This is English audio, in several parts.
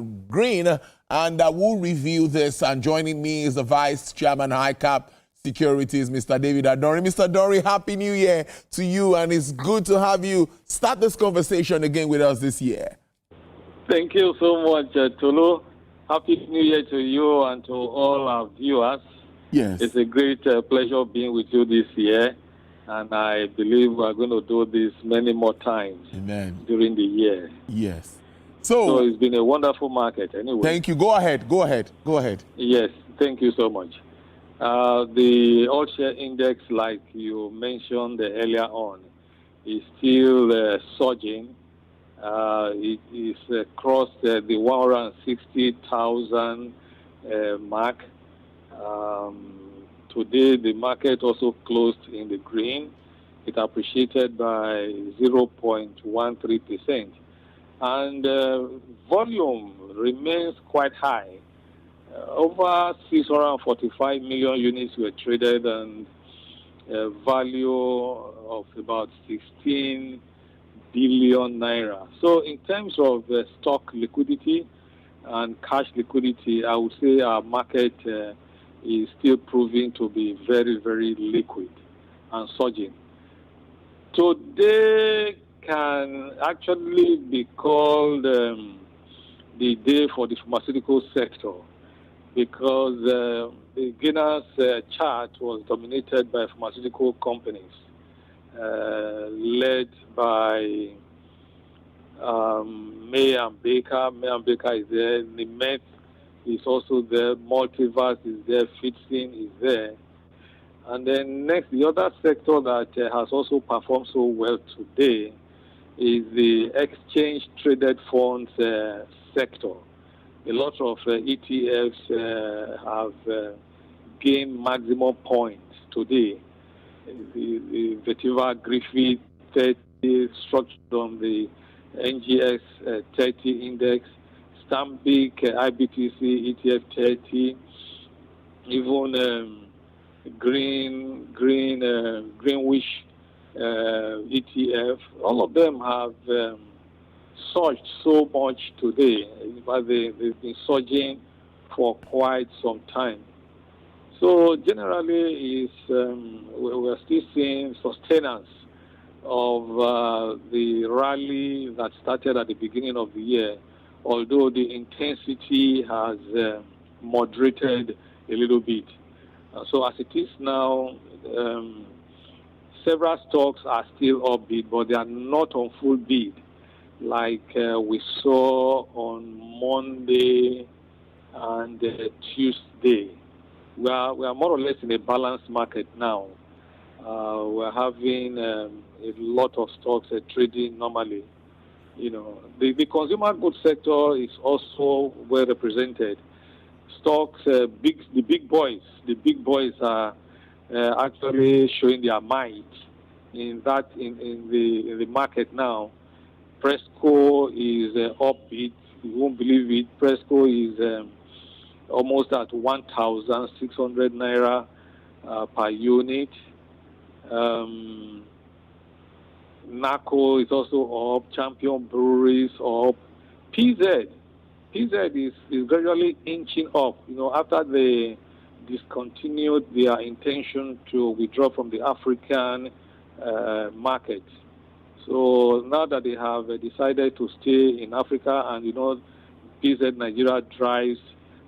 Green, and we'll review this. And joining me is the Vice Chairman, HiCap Securities, Mr. David Adonri. Mr. Adonri, Happy New Year to you, and it's good to have you start this conversation again with us this year. Thank you so much, Tolu. Happy New Year to you and to all our viewers. Yes. It's a great pleasure being with you this year, and I believe we're going to do this many more times. Amen. During the year. Yes. So it's been a wonderful market anyway. Thank you. Go ahead. Yes, thank you so much. The all-share index, like you mentioned earlier on, is still surging. It is crossed the 160,000 mark. Today, the market also closed in the green. It appreciated by 0.13%. And volume remains quite high. Over 645 million units were traded, and a value of about 16 billion naira. So in terms of stock liquidity and cash liquidity, I would say our market is still proving to be very, very liquid and surging. Today can actually be called the day for the pharmaceutical sector, because the beginner's chart was dominated by pharmaceutical companies, led by May and Baker. May and Baker is there. Nimet is also there. Multiverse is there. Fitsin is there. And then next, the other sector that has also performed so well today is the exchange-traded funds sector. A lot of ETFs have gained maximum points today. The Vetiva Griffith 30 structured on the NGX 30 index, Stanbic IBTC ETF 30, even Greenwich ETF. All of them have surged so much today, but they've been surging for quite some time. So generally, we're still seeing sustenance of the rally that started at the beginning of the year, although the intensity has moderated a little bit. So as it is now, several stocks are still upbeat, but they are not on full beat like we saw on Monday and Tuesday. We are more or less in a balanced market now. We're having a lot of stocks trading normally. You know, the consumer goods sector is also well represented. Stocks, the big boys are actually showing their might in the market now. Presco is upbeat. You won't believe it. Presco is almost at 1,600 naira per unit. NACO is also up. Champion Breweries up. PZ is gradually inching up. You know, after they discontinued their intention to withdraw from the African market. So now that they have decided to stay in Africa, and you know, PZ Nigeria drives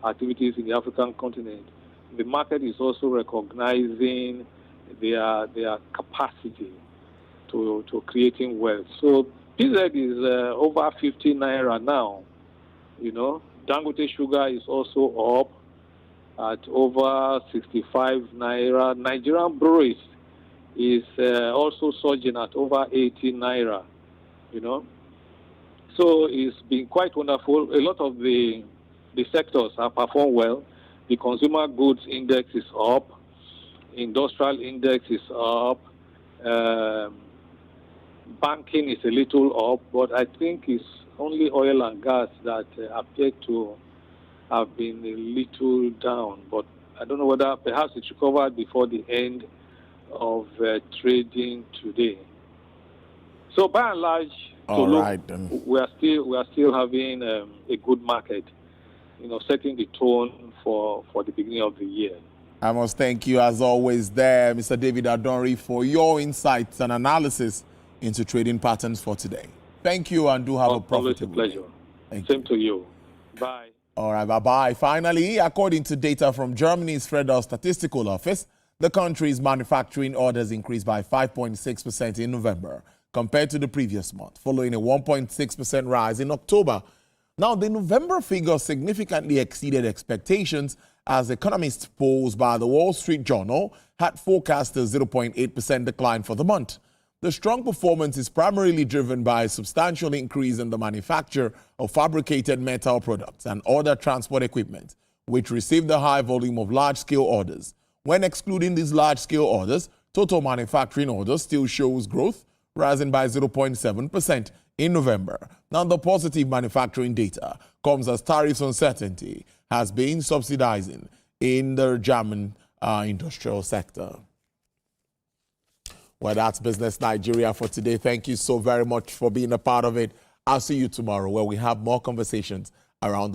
activities in the African continent, the market is also recognizing their capacity to creating wealth. So PZ is over 50 naira now. You know, Dangote Sugar is also up at over 65 naira. Nigerian Breweries is also surging at over 80 naira. You know, so it's been quite wonderful. A lot of the sectors have performed well. The consumer goods index is up. Industrial index is up. Banking is a little up, but I think it's only oil and gas that appear to have been a little down. But I don't know whether perhaps it's recovered before the end of trading today. So by and large, All right, then. we are still having a good market, setting the tone for the beginning of the year. I must thank you, as always, there, Mr. David Adonri, for your insights and analysis into trading patterns for today. Thank you, and do have a profitable Always a pleasure. day. Same to you. Bye. All right, bye-bye. Finally, according to data from Germany's Federal Statistical Office, the country's manufacturing orders increased by 5.6% in November compared to the previous month, following a 1.6% rise in October. Now, the November figure significantly exceeded expectations, as economists polls by the Wall Street Journal had forecast a 0.8% decline for the month. The strong performance is primarily driven by a substantial increase in the manufacture of fabricated metal products and other transport equipment, which received a high volume of large-scale orders. When excluding these large-scale orders, total manufacturing orders still shows growth, rising by 0.7% in November. Now, the positive manufacturing data comes as tariffs uncertainty has been subsidizing in the German industrial sector. Well, that's Business Nigeria for today. Thank you so very much for being a part of it. I'll see you tomorrow, where we have more conversations around the world.